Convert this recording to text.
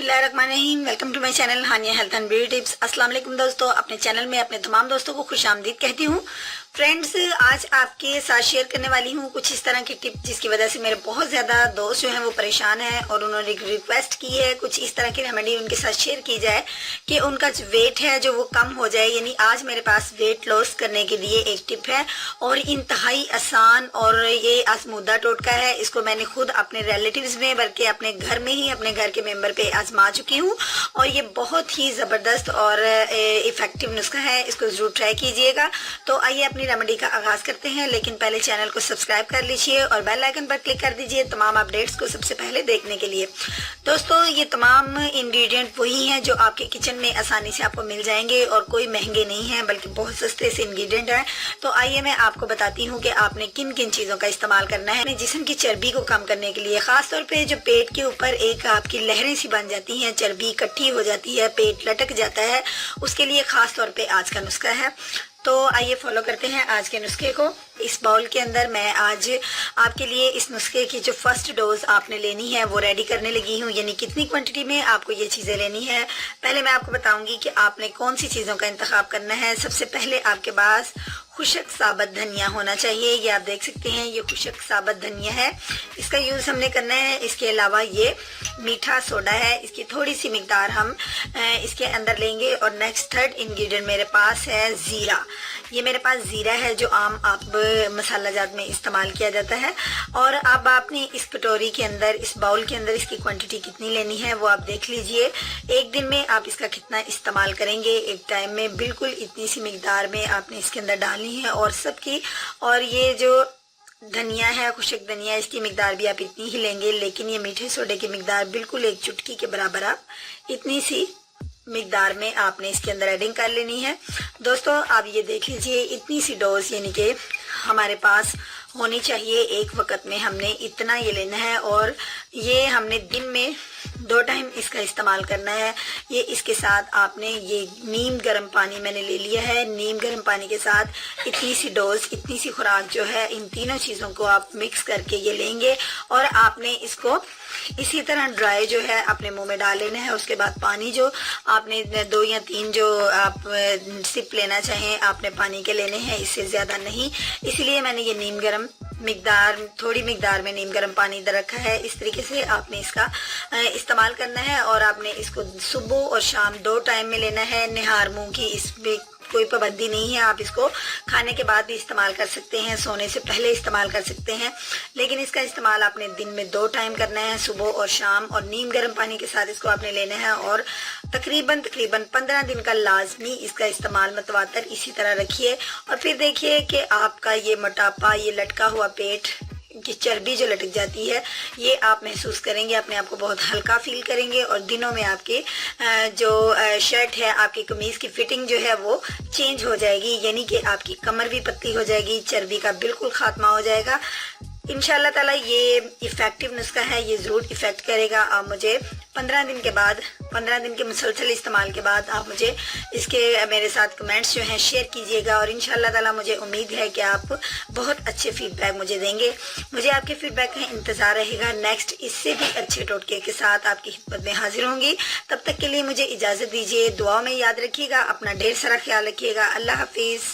बिस्मिल्लाहिर्रहमानिर्रहीम। Welcome to my channel Hania health and beauty tips. अस्सलाम वालेकुम दोस्तों, अपने चैनल में अपने तमाम दोस्तों को खुशामदीद कहती हूँ। फ्रेंड्स, आज आपके साथ शेयर करने वाली हूँ कुछ इस तरह की टिप जिसकी वजह से मेरे बहुत ज़्यादा दोस्त जो हैं वो परेशान हैं और उन्होंने रिक्वेस्ट की है कुछ इस तरह की रेमेडी उनके साथ शेयर की जाए कि उनका जो वेट है जो वो कम हो जाए। यानी आज मेरे पास वेट लॉस करने के लिए एक टिप है और इंतहाई आसान और ये आजमूदा टोटका है। इसको मैंने खुद अपने रिलेटिव्स में बल्कि अपने घर में ही अपने घर के मेंबर पे आजमा चुकी हूँ और ये बहुत ही ज़बरदस्त और इफेक्टिव नुस्खा है। इसको ज़रूर ट्राई कीजिएगा। तो आइए अपनी रेमेडी का आगाज़ करते हैं, लेकिन पहले चैनल को सब्सक्राइब कर लीजिए और बेल आइकन पर क्लिक कर दीजिए तमाम अपडेट्स को सबसे पहले देखने के लिए। दोस्तों, ये तमाम इंग्रेडिएंट वही हैं जो आपके किचन में आसानी से आपको मिल जाएंगे और कोई महंगे नहीं हैं बल्कि बहुत सस्ते से इंग्रेडिएंट हैं। तो आइए मैं आपको बताती हूँ कि आपने किन किन चीज़ों का इस्तेमाल करना है अपने जिस्म की चर्बी को कम करने के लिए। खासतौर पर जो पेट के ऊपर एक आपकी लहरें सी बन जाती हैं, चर्बी इकट्ठी हो जाती है, पेट लटक जाता है, उसके लिए खास तौर पे आज का नुस्खा है। तो आइए फॉलो करते हैं आज के नुस्खे को। इस बाउल के अंदर मैं आज आपके लिए इस नुस्खे की जो फर्स्ट डोज आपने लेनी है वो रेडी करने लगी हूँ। यानी कितनी क्वांटिटी में आपको ये चीज़ें लेनी है, पहले मैं आपको बताऊंगी कि आपने कौन सी चीज़ों का इंतखाब करना है। सबसे पहले आपके पास खुशक साबुत धनिया होना चाहिए। ये आप देख सकते हैं, ये खुशक साबुत धनिया है, इसका यूज़ हमने करना है। इसके अलावा ये मीठा सोडा है, इसकी थोड़ी सी मिकदार हम इसके अंदर लेंगे। और नेक्स्ट थर्ड इंग्रेडिएंट मेरे पास है ज़ीरा। ये मेरे पास ज़ीरा है जो आम आप मसाला जात में इस्तेमाल किया जाता है। और अब आपने इस कटोरी के अंदर, इस बाउल के अंदर इसकी क्वांटिटी कितनी लेनी है वो आप देख लीजिए। एक दिन में आप इसका कितना इस्तेमाल करेंगे, एक टाइम में बिल्कुल इतनी सी मिकदार में आपने इसके अंदर डालनी है और सबकी। और ये जो धनिया है, खुशक धनिया, इसकी मिकदार भी आप इतनी ही लेंगे, लेकिन ये मीठे सोडे की मिकदार बिल्कुल एक चुटकी के बराबर आप इतनी सी मिकदार में आपने इसके अंदर एडिंग कर लेनी है। दोस्तों, आप ये देख लीजिए, इतनी सी डोज यानी कि हमारे पास होनी चाहिए। एक वक्त में हमने इतना ये लेना है और ये हमने दिन में 2 टाइम इसका इस्तेमाल करना है। ये इसके साथ आपने ये नीम गर्म पानी मैंने ले लिया है। नीम गर्म पानी के साथ इतनी सी डोज, इतनी सी खुराक जो है, इन तीनों चीज़ों को आप मिक्स करके ये लेंगे और आपने इसको इसी तरह ड्राई जो है अपने मुंह में डाल लेना है। उसके बाद पानी जो आपने 2 या 3 जो आप सिप लेना चाहें आपने पानी के लेने हैं, इससे ज़्यादा नहीं। इसलिए मैंने ये नीम गर्म मिकदार, थोड़ी मिकदार में नीम गर्म पानी इधर रखा है। इस तरीके से आपने इसका इस्तेमाल करना है और आपने इसको सुबह और शाम 2 टाइम में लेना है। निहार मुंह की इसमें कोई पाबंदी नहीं है, आप इसको खाने के बाद भी इस्तेमाल कर सकते हैं, सोने से पहले इस्तेमाल कर सकते हैं, लेकिन इसका इस्तेमाल आपने दिन में 2 टाइम करना है, सुबह और शाम। और नीम गर्म पानी के साथ इसको आपने लेना है और तकरीबन 15 दिन का लाजमी इसका इस्तेमाल मतवातर इसी तरह रखिए। और फिर देखिए कि आपका ये मोटापा, ये लटका हुआ पेट की चर्बी जो लटक जाती है, ये आप महसूस करेंगे, अपने आप को बहुत हल्का फील करेंगे और दिनों में आपके जो शर्ट है, आपकी कमीज की फिटिंग जो है वो चेंज हो जाएगी। यानी कि आपकी कमर भी पतली हो जाएगी, चर्बी का बिल्कुल खात्मा हो जाएगा इंशाल्लाह ताला। ये इफेक्टिव नुस्खा है, ये ज़रूर इफेक्ट करेगा। आप मुझे 15 दिन के बाद, 15 दिन के मुसलसल इस्तेमाल के बाद आप मुझे इसके मेरे साथ कमेंट्स जो हैं शेयर कीजिएगा और इंशाल्लाह ताला मुझे उम्मीद है कि आप बहुत अच्छे फीडबैक मुझे देंगे। मुझे आपके फीडबैक का इंतज़ार रहेगा। नेक्स्ट इससे भी अच्छे टोटके के साथ आपकी खिदमत में हाजिर होंगी। तब तक के लिए मुझे इजाज़त दीजिए। दुआओं में याद रखिएगा, अपना ढेर सारा ख्याल रखिएगा। अल्लाह हाफिज़।